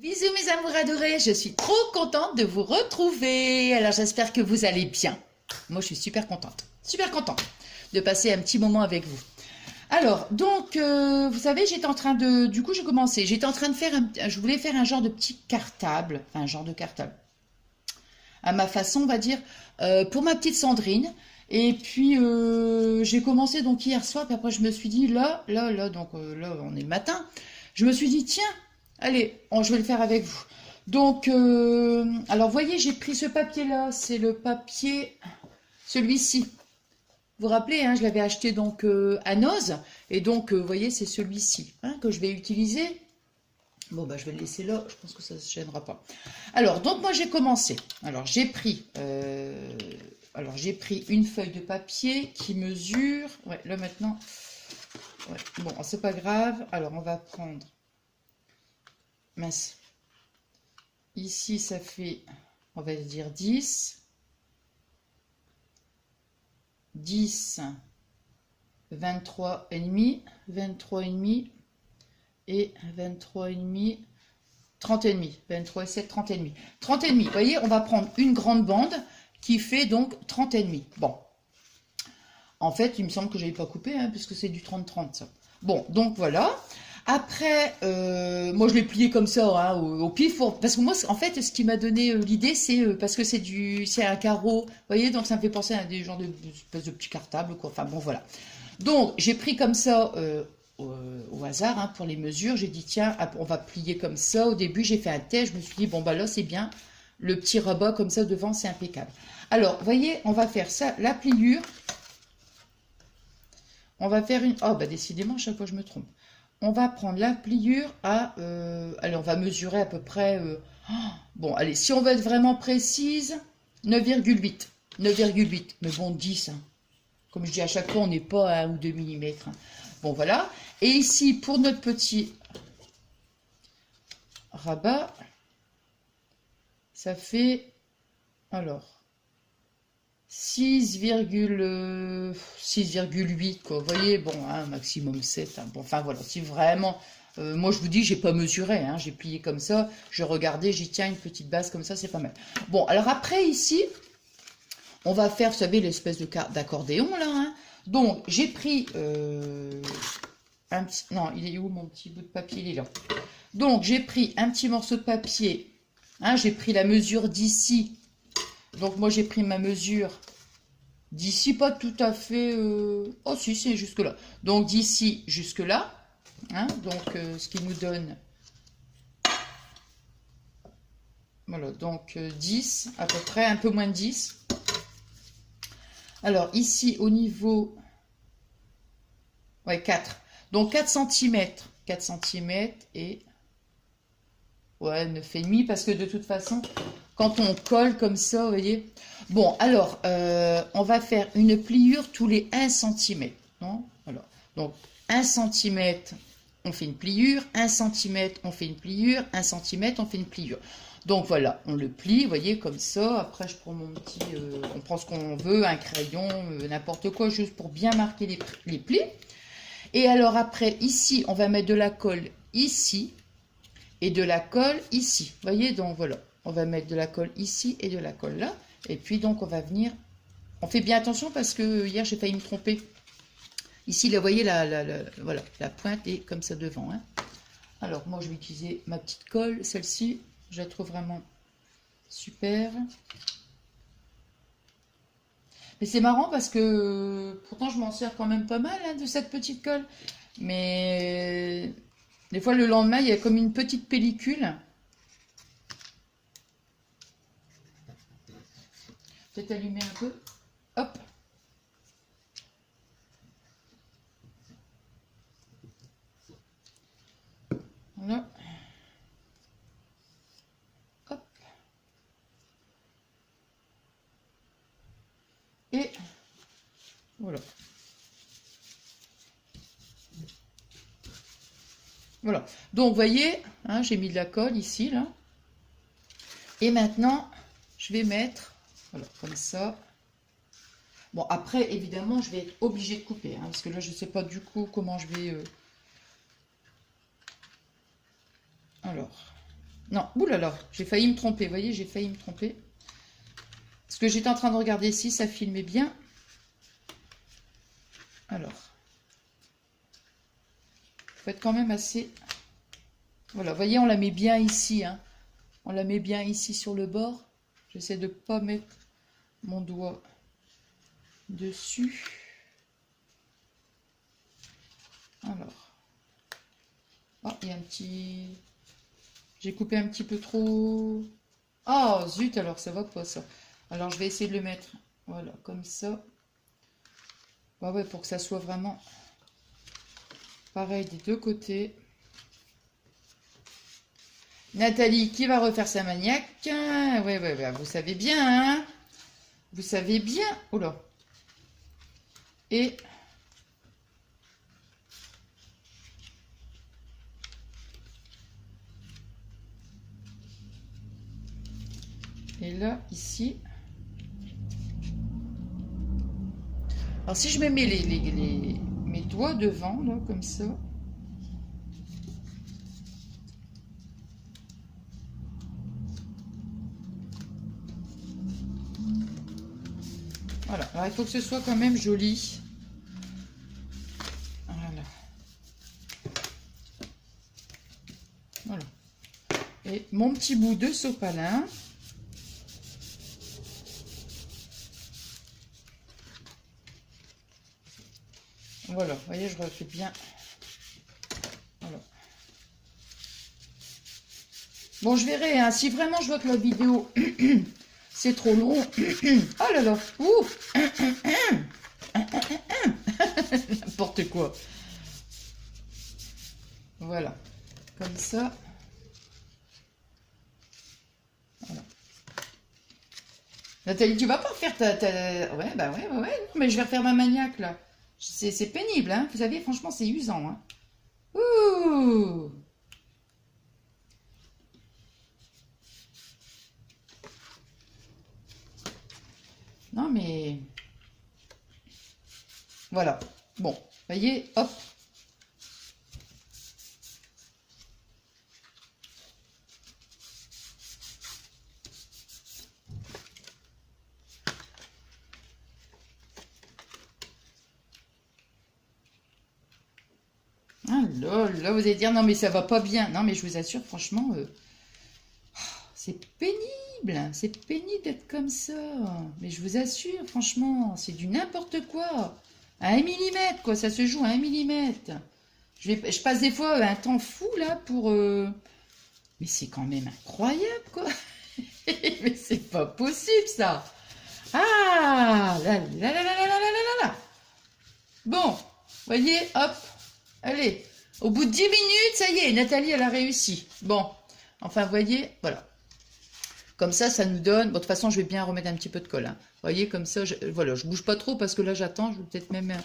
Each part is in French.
Bisous mes amours adorés, je suis trop contente de vous retrouver. Alors j'espère que vous allez bien. Moi je suis super contente de passer un petit moment avec vous. Alors donc vous savez j'étais en train de, du coup j'ai commencé, j'étais en train de faire, je voulais faire un genre de petit cartable, enfin un genre de cartable, à ma façon on va dire, pour ma petite Sandrine. Et puis j'ai commencé donc hier soir, puis après je me suis dit là, donc là on est le matin, je me suis dit tiens, allez, je vais le faire avec vous. Donc, alors voyez, j'ai pris ce papier-là, c'est le papier, celui-ci. Vous vous rappelez, hein, je l'avais acheté donc à Noz, et donc, vous voyez, c'est celui-ci hein, que je vais utiliser. Bon, bah, je vais le laisser là, je pense que ça ne se gênera pas. Alors, donc moi j'ai commencé. Alors, j'ai pris une feuille de papier qui mesure, ouais, là maintenant, ouais, bon, c'est pas grave. Alors, on va prendre, mince. Ici, ça fait, on va dire 10, 10, 23 et demi, 23 et demi et 23 et demi, 30 et demi, 23 et 7, 30 et demi. 30 et demi, vous voyez, on va prendre une grande bande qui fait donc 30 et demi. Bon, en fait, il me semble que je n'avais pas coupé, hein, puisque c'est du 30-30, ça. Bon, donc voilà. Après, moi je l'ai plié comme ça, hein, au pif, parce que moi, en fait, ce qui m'a donné l'idée, c'est parce que c'est un carreau, vous voyez, donc ça me fait penser à des genres de espèce de petits cartables, quoi. Enfin bon, voilà. Donc j'ai pris comme ça au hasard hein, pour les mesures. J'ai dit tiens, on va plier comme ça. Au début, j'ai fait un test. Je me suis dit bon bah là c'est bien, le petit rabat comme ça devant, c'est impeccable. Alors, vous voyez, on va faire ça, la pliure. On va faire une. Oh bah décidément, chaque fois je me trompe. On va prendre la pliure à... allez, on va mesurer à peu près... bon, allez, si on veut être vraiment précise, 9,8. 9,8. Mais bon, 10. Hein. Comme je dis à chaque fois, on n'est pas à 1 ou 2 mm. Hein. Bon, voilà. Et ici, pour notre petit rabat, ça fait... Alors... 6,8 quoi. Vous voyez, bon, hein, maximum 7. Hein. Bon, enfin voilà, si vraiment... moi je vous dis, j'ai pas mesuré, hein, j'ai plié comme ça, je regardais, j'y tiens une petite base comme ça, c'est pas mal. Bon, alors après ici, on va faire, vous savez, l'espèce de d'accordéon là. Hein. Donc j'ai pris un petit... Non, il est où mon petit bout de papier? Il est là. Donc j'ai pris un petit morceau de papier, hein, j'ai pris la mesure d'ici. Donc moi j'ai pris ma mesure d'ici, pas tout à fait... Oh si, c'est jusque là. Donc d'ici jusque là. Hein, donc ce qui nous donne... Voilà, donc 10 à peu près, un peu moins de 10. Alors ici au niveau... Ouais, 4. Donc 4 cm. 4 cm et... Ouais, 9,5 parce que de toute façon... Quand on colle comme ça, vous voyez. Bon, alors, on va faire une pliure tous les 1 cm. Non alors, donc, 1 cm, on fait une pliure. 1 cm, on fait une pliure. 1 cm, on fait une pliure. Donc, voilà, on le plie, vous voyez, comme ça. Après, je prends mon petit... on prend ce qu'on veut, un crayon, n'importe quoi, juste pour bien marquer les plis. Et alors, après, ici, on va mettre de la colle ici. Et de la colle ici. Vous voyez, donc, voilà. On va mettre de la colle ici et de la colle là. Et puis donc on va venir... On fait bien attention parce que hier j'ai failli me tromper. Ici, là, vous voyez, voilà, la pointe est comme ça devant. Hein. Alors moi je vais utiliser ma petite colle, celle-ci. Je la trouve vraiment super. Mais c'est marrant parce que pourtant je m'en sers quand même pas mal hein, de cette petite colle. Mais des fois le lendemain il y a comme une petite pellicule. Peut-être allumer un peu. Hop. Voilà. Hop. Et voilà. Voilà. Donc, vous voyez, hein, j'ai mis de la colle ici, là. Et maintenant, je vais mettre... Voilà, comme ça. Bon, après, évidemment, je vais être obligée de couper. Hein, parce que là, je ne sais pas du coup comment je vais... Alors, Non, oulala, j'ai failli me tromper, vous voyez, j'ai failli me tromper. Parce que j'étais en train de regarder si ça filmait bien. Alors, faut être quand même assez... Voilà, vous voyez, on la met bien ici, hein. On la met bien ici sur le bord. J'essaie de ne pas mettre mon doigt dessus. Alors. Oh, il y a un petit... J'ai coupé un petit peu trop... Oh, zut, alors ça va pas, ça. Alors, je vais essayer de le mettre, voilà, comme ça. Bah ouais, pour que ça soit vraiment pareil des deux côtés. Nathalie qui va refaire sa maniaque. Ouais, vous savez bien, hein. Vous savez bien. Oh là. Et... Et là, ici... Alors, si je me mets mes doigts devant, là, comme ça... Voilà, alors il faut que ce soit quand même joli. Voilà. Voilà. Et mon petit bout de sopalin. Voilà, vous voyez, je refais bien. Voilà. Bon, je verrai, hein, si vraiment je vois que la vidéo... C'est trop long. Oh là là. Ouh. N'importe quoi. Voilà. Comme ça. Voilà. Nathalie, tu vas pas faire ta... Ouais, bah ouais. Non, mais je vais refaire ma maniaque, là. C'est pénible, hein. Vous savez, franchement, c'est usant, hein. Ouh. Non, mais... Voilà. Bon, voyez, hop. Ah là, vous allez dire, non, mais ça va pas bien. Non, mais je vous assure, franchement, c'est pénible. C'est pénible d'être comme ça. Mais je vous assure, franchement, c'est du n'importe quoi. À 1 millimètre, quoi. Ça se joue à 1 millimètre. Je passe des fois un temps fou, là, pour... Mais c'est quand même incroyable, quoi. Mais c'est pas possible, ça. Ah là là là là là là là là. Bon, voyez, hop. Allez, au bout de 10 minutes, ça y est, Nathalie, elle a réussi. Bon, enfin, vous voyez, voilà. Comme ça nous donne... Bon, de toute façon, je vais bien remettre un petit peu de colle. Hein. Vous voyez, comme ça, voilà, je bouge pas trop parce que là, j'attends. Je vais peut-être même...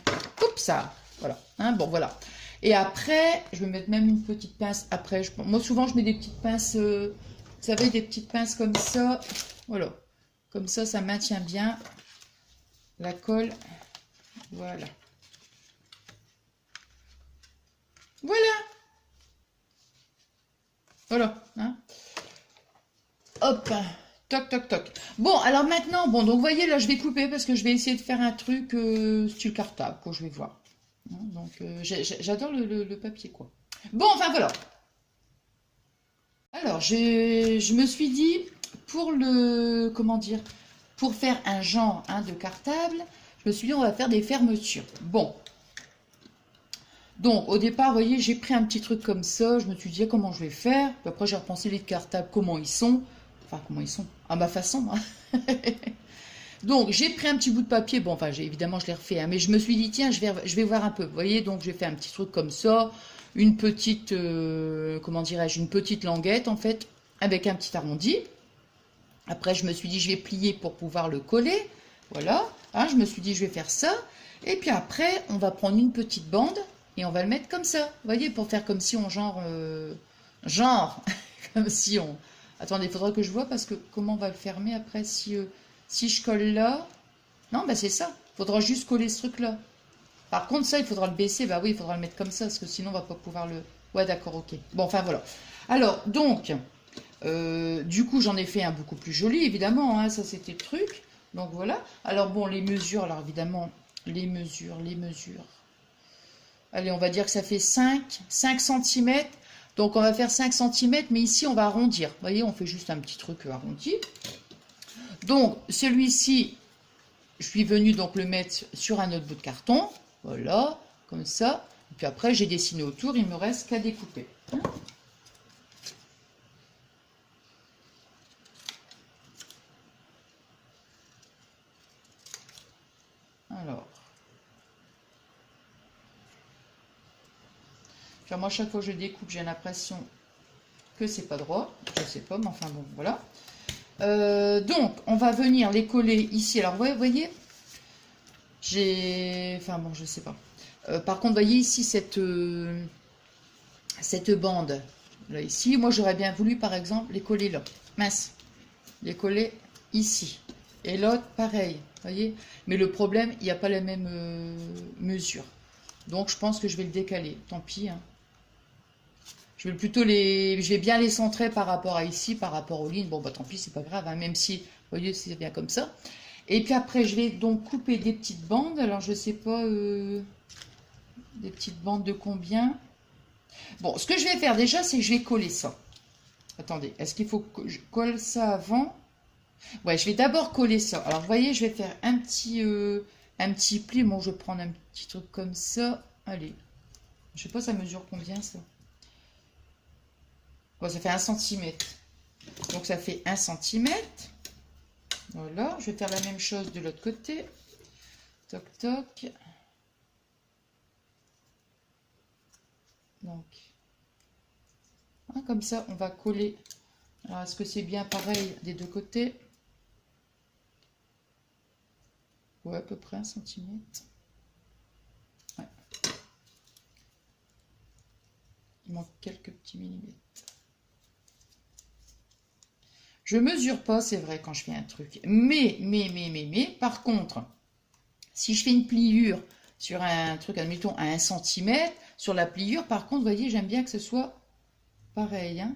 Oups, ça. Voilà. Hein, bon, voilà. Et après, je vais mettre même une petite pince. Après, moi, souvent, je mets des petites pinces... vous savez, des petites pinces comme ça. Voilà. Comme ça maintient bien la colle. Voilà. Voilà. Voilà. Hein. Hop. Toc, toc, toc. Bon, alors maintenant, bon, donc vous voyez, là, je vais couper parce que je vais essayer de faire un truc style cartable, quoi, je vais voir. Hein, donc, j'adore le papier, quoi. Bon, enfin, voilà. Alors, je me suis dit, pour le, comment dire, pour faire un genre hein, de cartable, je me suis dit, on va faire des fermetures. Bon. Donc, au départ, vous voyez, j'ai pris un petit truc comme ça. Je me suis dit, comment je vais faire? Puis après, j'ai repensé les cartables, comment ils sont. Enfin, comment ils sont? À ma façon. Hein. Donc, j'ai pris un petit bout de papier. Bon, enfin, évidemment, je l'ai refait. Hein, mais je me suis dit, tiens, je vais voir un peu. Vous voyez, donc, j'ai fait un petit truc comme ça. Une petite, comment dirais-je, une petite languette, en fait, avec un petit arrondi. Après, je me suis dit, je vais plier pour pouvoir le coller. Voilà. Hein, je me suis dit, je vais faire ça. Et puis après, on va prendre une petite bande. Et on va le mettre comme ça, vous voyez, pour faire comme si on genre, comme si on... Attendez, il faudra que je vois parce que comment on va le fermer après si je colle là. Non, bah c'est ça, il faudra juste coller ce truc-là. Par contre, ça, il faudra le baisser, bah oui, il faudra le mettre comme ça parce que sinon on va pas pouvoir le... Ouais, d'accord, ok. Bon, enfin voilà. Alors, donc, Du coup, j'en ai fait un beaucoup plus joli, évidemment, hein, ça c'était le truc. Donc voilà. Alors bon, les mesures, alors évidemment, les mesures. Allez, on va dire que ça fait 5 cm. Donc on va faire 5 cm, mais ici on va arrondir. Vous voyez, on fait juste un petit truc arrondi. Donc celui-ci, je suis venue donc le mettre sur un autre bout de carton. Voilà, comme ça. Et puis après, j'ai dessiné autour, il me reste qu'à découper. Alors. Moi, chaque fois que je découpe, j'ai l'impression que c'est pas droit. Je sais pas, mais enfin bon, voilà. Donc, on va venir les coller ici. Alors, vous voyez, j'ai... Enfin bon, je sais pas. Par contre, vous voyez ici cette bande. Là, ici, moi, j'aurais bien voulu, par exemple, les coller là. Mince. Les coller ici. Et l'autre, pareil. Vous voyez. Mais le problème, il n'y a pas la même mesure. Donc, je pense que je vais le décaler. Tant pis, hein. Je vais bien les centrer par rapport à ici, par rapport aux lignes. Bon, bah tant pis, c'est pas grave, hein, même si, vous voyez, c'est bien comme ça. Et puis après, je vais donc couper des petites bandes. Alors, je sais pas, des petites bandes de combien. Bon, ce que je vais faire déjà, c'est que je vais coller ça. Attendez, est-ce qu'il faut que je colle ça avant? Ouais, je vais d'abord coller ça. Alors, vous voyez, je vais faire un petit pli. Bon, je vais prendre un petit truc comme ça. Allez, je sais pas, ça mesure combien, ça? Bon, ça fait 1 cm. Donc, ça fait 1 cm. Voilà. Je vais faire la même chose de l'autre côté. Toc, toc. Donc, hein, comme ça, on va coller. Alors, est-ce que c'est bien pareil des deux côtés? Ouais, à peu près 1 cm. Ouais. Il manque quelques petits millimètres. Je mesure pas, c'est vrai, quand je fais un truc. Mais, par contre, si je fais une pliure sur un truc, admettons, à 1 cm, sur la pliure, par contre, vous voyez, j'aime bien que ce soit pareil. Hein.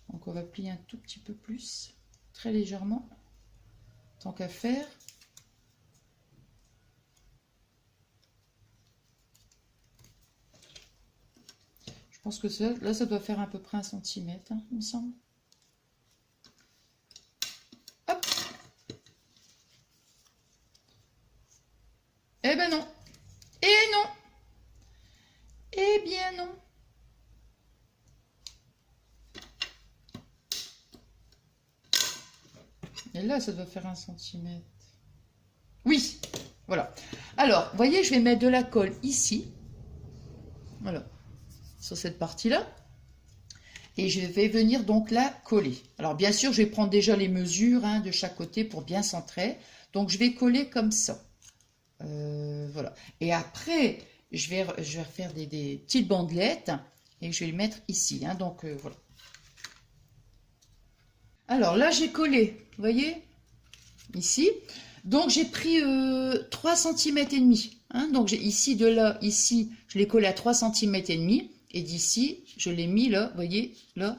Donc, on va plier un tout petit peu plus, très légèrement, tant qu'à faire. Je pense que ça, là, ça doit faire à peu près 1 cm, hein, il me semble. Hop. Eh ben non. Et non. Eh bien non. Et là, ça doit faire 1 cm. Oui, voilà. Alors, vous voyez, je vais mettre de la colle ici. Voilà. Sur cette partie-là. Et je vais venir donc la coller. Alors, bien sûr, je vais prendre déjà les mesures hein, de chaque côté pour bien centrer. Donc, je vais coller comme ça. Voilà. Et après, je vais faire des petites bandelettes et je vais les mettre ici. Hein, donc, voilà. Alors là, j'ai collé, vous voyez, ici. Donc, j'ai pris 3 cm et demi. Hein, donc, ici, de là, ici, je l'ai collé à 3 cm et demi. Et d'ici, je l'ai mis là, vous voyez, là,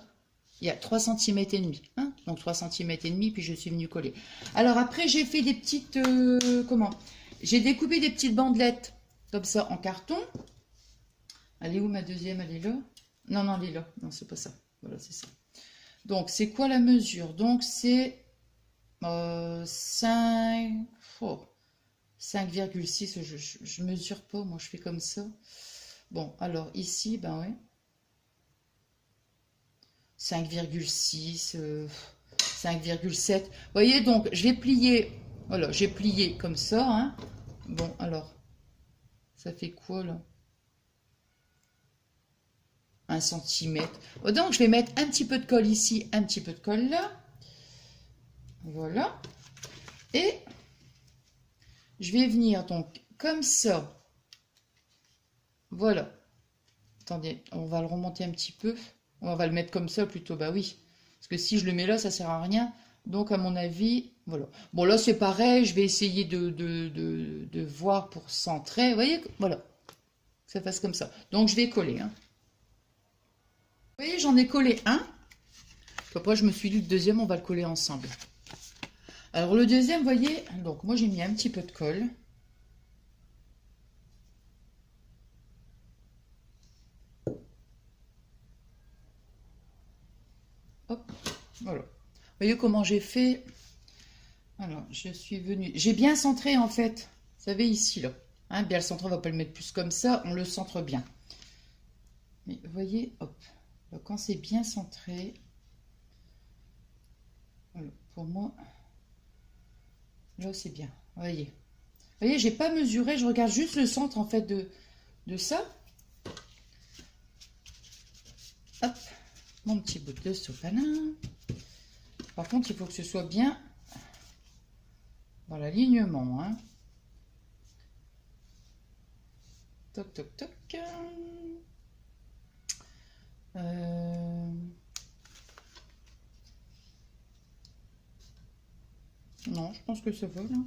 il y a 3 cm et demi. Hein, donc, 3 cm et demi, puis je suis venue coller. Alors, après, j'ai fait des petites, comment? J'ai découpé des petites bandelettes, comme ça, en carton. Elle est où ma deuxième? Elle est là? Non, non, elle est là. Non, c'est pas ça. Voilà, c'est ça. Donc, c'est quoi la mesure? Donc, c'est 5... Oh, 5,6. Je mesure pas, moi, je fais comme ça. Bon, alors, ici, ben ouais. 5,6, 5,7. Vous voyez, donc, je vais plier... Voilà, j'ai plié comme ça. Hein. Bon, alors, ça fait quoi, là? 1 cm. Donc, je vais mettre un petit peu de colle ici, un petit peu de colle là. Voilà. Et je vais venir donc comme ça. Voilà. Attendez, on va le remonter un petit peu. On va le mettre comme ça plutôt, bah oui. Parce que si je le mets là, ça sert à rien. Donc, à mon avis, voilà. Bon, là, c'est pareil. Je vais essayer de voir pour centrer. Vous voyez, voilà. Que ça fasse comme ça. Donc, je vais coller, hein. Vous voyez, j'en ai collé un. Après, je me suis dit, le deuxième, on va le coller ensemble. Alors, le deuxième, vous voyez, donc moi, j'ai mis un petit peu de colle. Hop, voilà. Vous voyez comment j'ai fait? Alors, je suis venue... J'ai bien centré, en fait. Vous savez, ici, là. Hein, bien le centre, on va pas le mettre plus comme ça. On le centre bien. Mais vous voyez, hop. Donc, quand c'est bien centré... Voilà, pour moi... Là, c'est bien. Vous voyez, j'ai pas mesuré. Je regarde juste le centre, en fait, de ça. Hop. Mon petit bout de sopalin. Par contre, il faut que ce soit bien dans l'alignement. Hein. Toc, toc, toc. Non, je pense que ça va, là.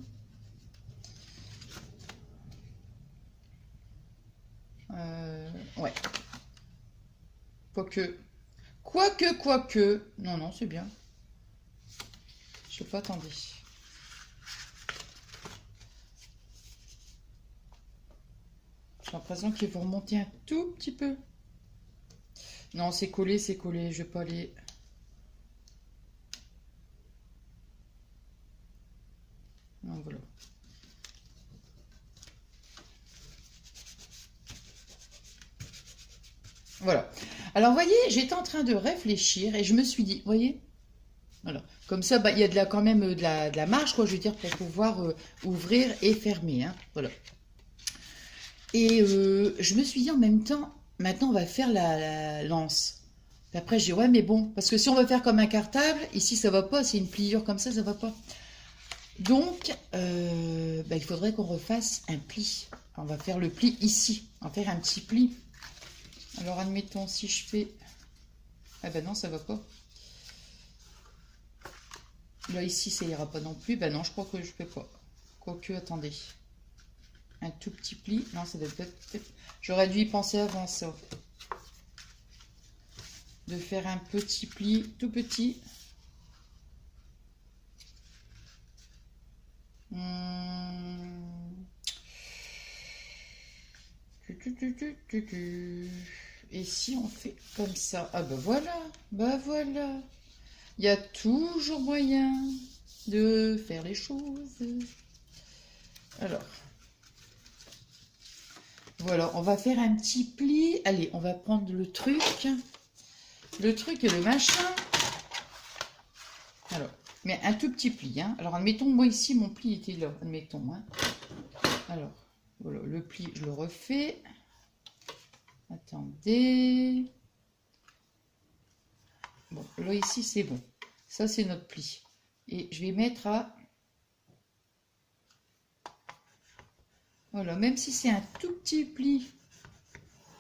Ouais. Quoique. Non, non, c'est bien. Je sais pas, attendez. J'ai l'impression qu'il faut remonter un tout petit peu. Non, c'est collé, c'est collé. Je vais pas aller... Non, voilà. Voilà. Alors, vous voyez, j'étais en train de réfléchir et je me suis dit, vous voyez, voilà. Comme ça, bah, il y a quand même de la marge, quoi, je veux dire, pour pouvoir ouvrir et fermer. Hein, voilà. Et je me suis dit en même temps, maintenant, on va faire la lance. Et après, j'ai dit, ouais, mais bon, parce que si on veut faire comme un cartable, ici, ça va pas. C'est une pliure comme ça va pas. Donc, bah, il faudrait qu'on refasse un pli. On va faire le pli ici. On va faire un petit pli. Alors, admettons, si je fais... Ah ben non, ça va pas. Là, ici, ça ira pas non plus. Ben non, je crois que je peux pas. Quoique, attendez. Un tout petit pli. Non, ça doit être... J'aurais dû y penser avant ça. De faire un petit pli, tout petit. Et si on fait comme ça? Ah ben voilà, ben voilà. Il y a toujours moyen de faire les choses. Alors, voilà, on va faire un petit pli. Allez, on va prendre le truc et le machin. Alors, mais un tout petit pli. Hein. Alors, admettons, moi ici, mon pli était là. Admettons. Hein. Alors, voilà, le pli, je le refais. Attendez. Bon, là, ici, c'est bon. Ça, c'est notre pli. Et je vais mettre à... Voilà, même si c'est un tout petit pli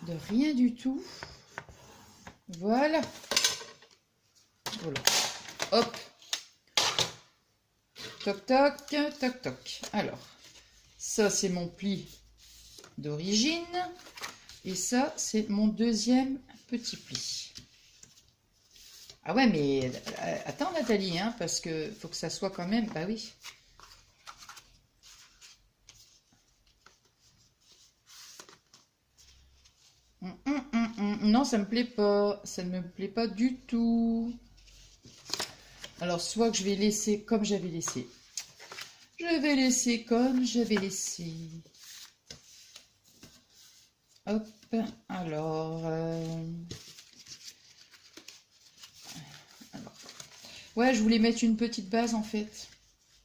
de rien du tout. Voilà. Voilà. Hop. Toc, toc, toc, toc. Alors, ça, c'est mon pli d'origine. Et ça, c'est mon deuxième petit pli. Ah ouais, mais attends, Nathalie, hein, parce que faut que ça soit quand même... Bah oui. Non, ça me plaît pas. Ça ne me plaît pas du tout. Alors, soit que je vais laisser comme j'avais laissé. Je vais laisser comme j'avais laissé. Hop, alors... Ouais, je voulais mettre une petite base, en fait.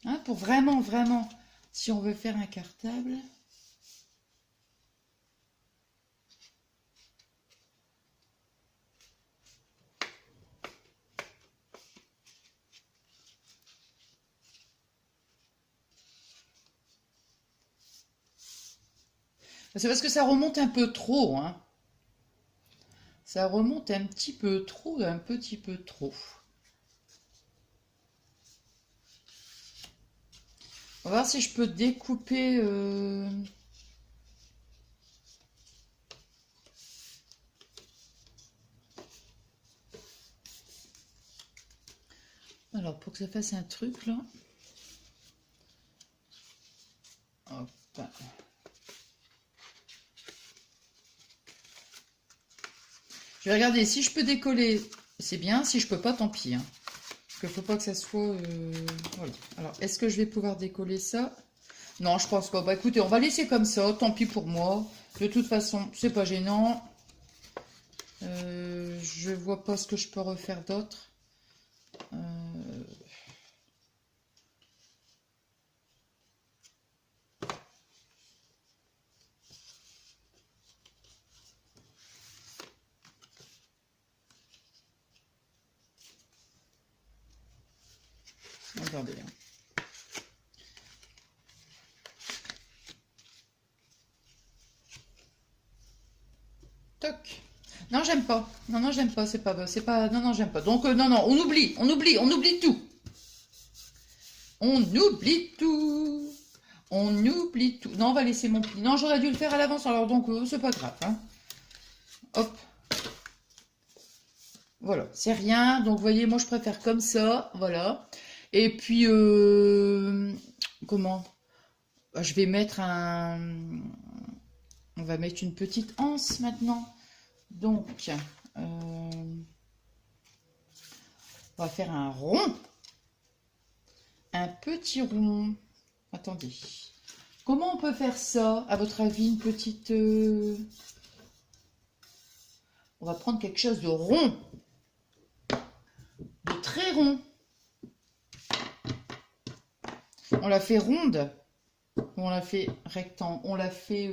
Hein, pour vraiment, vraiment, si on veut faire un cartable... C'est parce que ça remonte un peu trop, hein. Ça remonte un petit peu trop, un petit peu trop. On va voir si je peux découper... Alors, pour que ça fasse un truc, là. Hop. Je vais regarder si je peux décoller, c'est bien. Si je peux pas, tant pis. Hein. Parce qu'il faut pas que ça soit... voilà. Alors, est-ce que je vais pouvoir décoller ça? Non, je pense pas. Bah écoutez, on va laisser comme ça. Tant pis pour moi. De toute façon, c'est pas gênant. Je vois pas ce que je peux refaire d'autre. Regardez. Hein. Toc. Non, j'aime pas. Non, non, j'aime pas. C'est pas. Non, non, j'aime pas. Donc, non, non, on oublie tout. On oublie tout. On oublie tout. Non, on va laisser mon pli. Non, j'aurais dû le faire à l'avance. Alors, donc, c'est pas grave. Hein. Hop. Voilà, c'est rien. Donc, vous voyez, moi, je préfère comme ça. Voilà. Et puis, comment? Je vais mettre un... On va mettre une petite anse maintenant. Donc, on va faire un rond. Un petit rond. Attendez. Comment on peut faire ça, à votre avis, une petite... On va prendre quelque chose de rond. De très rond. On l'a fait ronde. On l'a fait rectangle. On l'a fait...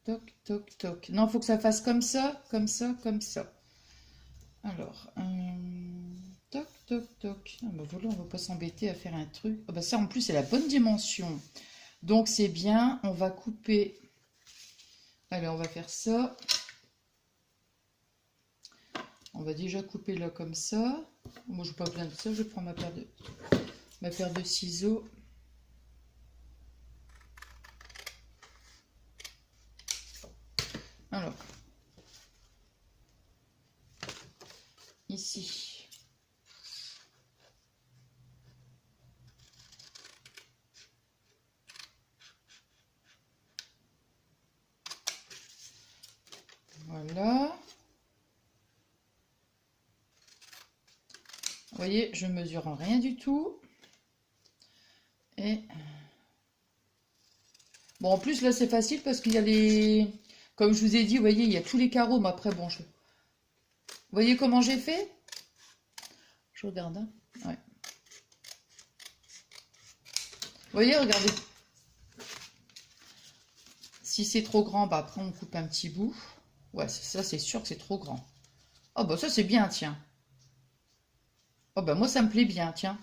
Toc, toc, toc. Non, il faut que ça fasse comme ça, comme ça, comme ça. Alors, toc, toc, toc. Ah bah voilà, on va pas s'embêter à faire un truc. Ah bah ça, en plus, c'est la bonne dimension. Donc, c'est bien. On va couper. Allez, on va faire ça. On va déjà couper là comme ça. Moi, je n'ai pas besoin de ça. Je prends ma paire de ciseaux. Alors, ici. Voilà. Vous voyez, je mesure en rien du tout. Et bon, en plus, là, c'est facile parce qu'il y a les... Comme je vous ai dit, vous voyez, il y a tous les carreaux. Mais après, bon, Vous voyez comment j'ai fait? Je regarde, hein. Ouais. Vous voyez, regardez. Si c'est trop grand, bah après, on coupe un petit bout. Ouais, ça, c'est sûr que c'est trop grand. Oh, bah ça, c'est bien, tiens. Oh, bah moi, ça me plaît bien, tiens.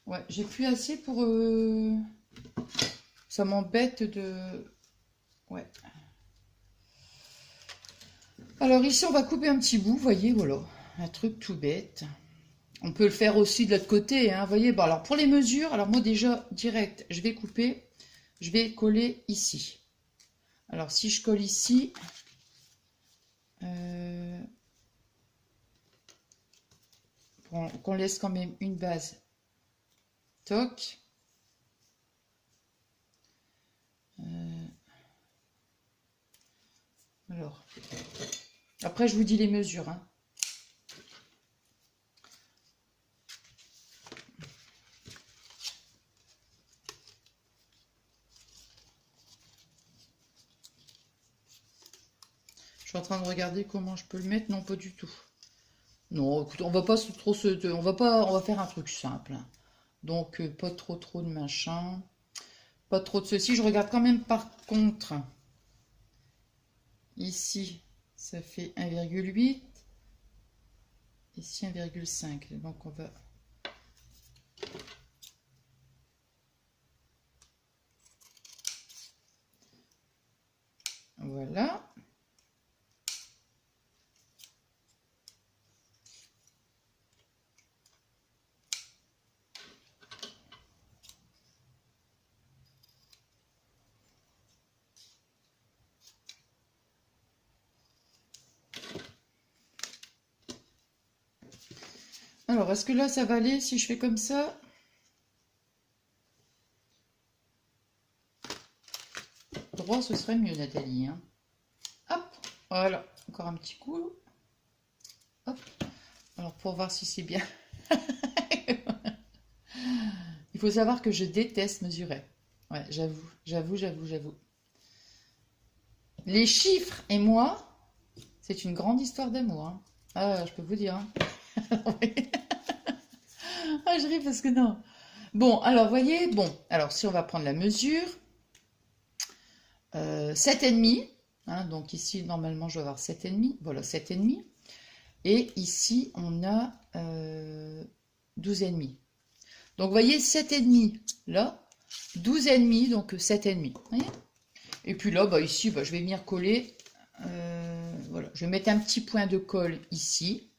Ouais, j'ai plus assez pour... Ça m'embête de... Ouais. Alors ici, on va couper un petit bout, vous voyez, voilà. Un truc tout bête. On peut le faire aussi de l'autre côté, hein, vous voyez. Bon, alors pour les mesures, alors moi déjà, direct, je vais couper. Je vais coller ici. Alors si je colle ici... qu'on laisse quand même une base. Toc. Alors, après je vous dis les mesures. Hein. Je suis en train de regarder comment je peux le mettre. Non, pas du tout. Non, écoute, on va pas trop se... On va faire un truc simple. Donc, pas trop de machin. Pas trop de ceci. Je regarde quand même par contre. Ici, ça fait 1,8. Ici, 1,5. Donc, on va... Voilà. Alors, est-ce que là, ça va aller si je fais comme ça? Droit, ce serait mieux, Nathalie. Hein. Hop, voilà. Encore un petit coup. Hop. Alors, pour voir si c'est bien. Il faut savoir que je déteste mesurer. Ouais, j'avoue. Les chiffres et moi, c'est une grande histoire d'amour. Hein. Ah, je peux vous dire. Hein. Ah, je ris parce que non. Bon, alors, voyez, bon, alors si on va prendre la mesure, 7,5. Hein, donc ici, normalement, je vais avoir 7,5. Voilà, 7,5. Et ici, on a 12,5. Donc, vous voyez, 7,5 là, 12,5, donc 7,5. Et puis là, bah, ici, bah, je vais venir coller. Voilà, je vais mettre un petit point de colle ici.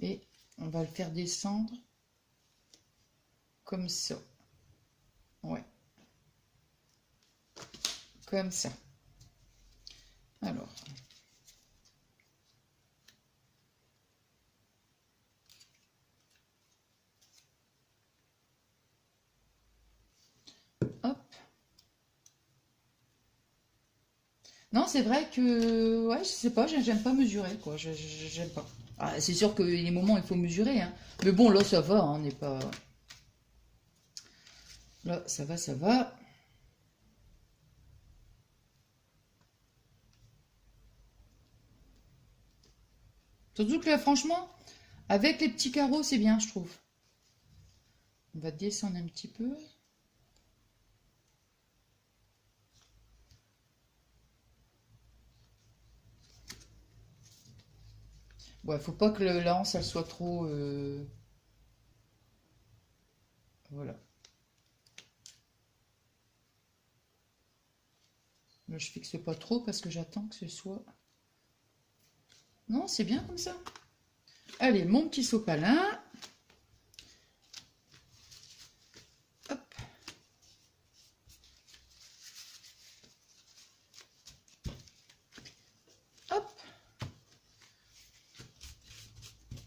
Et on va le faire descendre comme ça. Ouais. Comme ça. Alors. Hop. Non, c'est vrai que, ouais, je sais pas, j'aime pas mesurer, quoi. J'aime pas. Ah, c'est sûr qu'il y a des moments où il faut mesurer, hein. Mais bon, là, ça va, hein, on n'est pas... Là, ça va, ça va. Surtout que là, franchement, avec les petits carreaux, c'est bien, je trouve. On va descendre un petit peu. Ouais, faut pas que l'anse, elle soit trop... Voilà. Là, je fixe pas trop parce que j'attends que ce soit... Non, c'est bien comme ça. Allez, mon petit sopalin. Hop. Hop.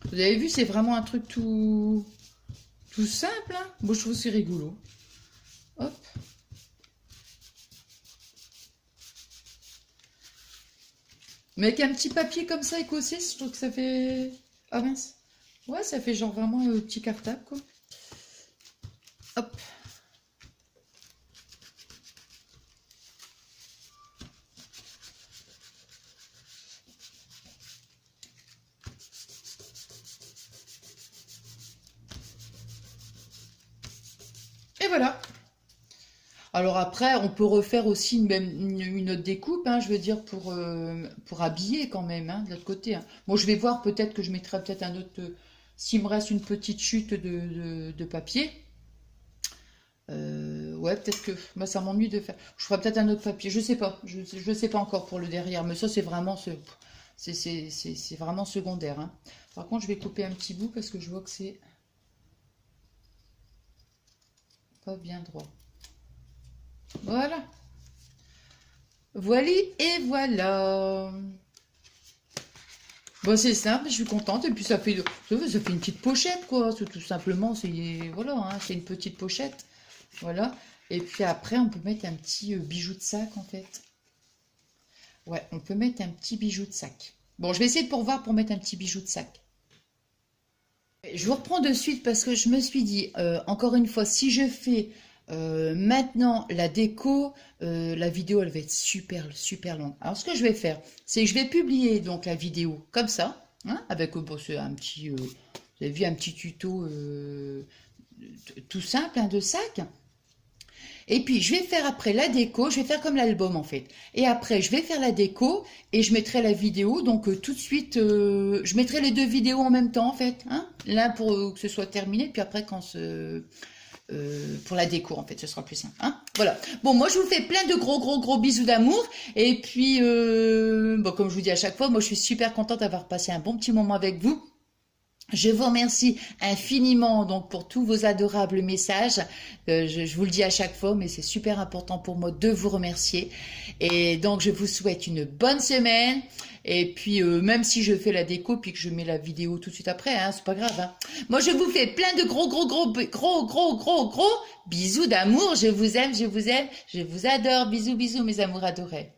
Vous avez vu, c'est vraiment un truc tout simple. Hein. Bon, je trouve que c'est rigolo. Hop. Mais avec un petit papier comme ça écossais, je trouve que ça fait... Ah mince. Ouais, ça fait genre vraiment petit cartable, quoi. Hop. Et voilà. Alors après, on peut refaire aussi une autre découpe, hein, je veux dire, pour habiller quand même, hein, de l'autre côté. Hein. Bon, je vais voir, peut-être que je mettrai peut-être un autre... S'il me reste une petite chute de papier, ouais, peut-être que... Moi, ça m'ennuie de faire... Je ferai peut-être un autre papier, je sais pas. Je sais pas encore pour le derrière, mais ça, c'est vraiment... C'est vraiment secondaire. Hein. Par contre, je vais couper un petit bout parce que je vois que c'est pas bien droit. Voilà. Voilà et voilà. Bon, c'est simple, je suis contente. Et puis ça fait une petite pochette, quoi. Tout simplement, c'est voilà, hein, c'est une petite pochette. Voilà. Et puis après, on peut mettre un petit bijou de sac, en fait. Ouais, on peut mettre un petit bijou de sac. Bon, je vais essayer de pourvoir pour mettre un petit bijou de sac. Je vous reprends de suite parce que je me suis dit, encore une fois, si je fais maintenant la déco, la vidéo elle va être super longue. Alors ce que je vais faire, c'est que je vais publier donc la vidéo comme ça, hein, avec bon, c'est un petit, vous avez vu un petit tuto tout simple, hein, de sac. Et puis je vais faire après la déco, je vais faire comme l'album en fait. Et après je vais faire la déco et je mettrai la vidéo. Donc tout de suite, je mettrai les deux vidéos en même temps en fait. Hein, l'un pour que ce soit terminé, puis après quand pour la déco en fait, ce sera plus simple. Hein, voilà. Bon, moi je vous fais plein de gros bisous d'amour. Et puis, bon, comme je vous dis à chaque fois, moi je suis super contente d'avoir passé un bon petit moment avec vous. Je vous remercie infiniment donc pour tous vos adorables messages. Je vous le dis à chaque fois, mais c'est super important pour moi de vous remercier. Et donc je vous souhaite une bonne semaine Et puis, même si je fais la déco, puis que je mets la vidéo tout de suite après, hein, c'est pas grave. Hein. Moi, je vous fais plein de gros bisous d'amour. Je vous aime, je vous adore. Bisous, bisous, mes amours adorés.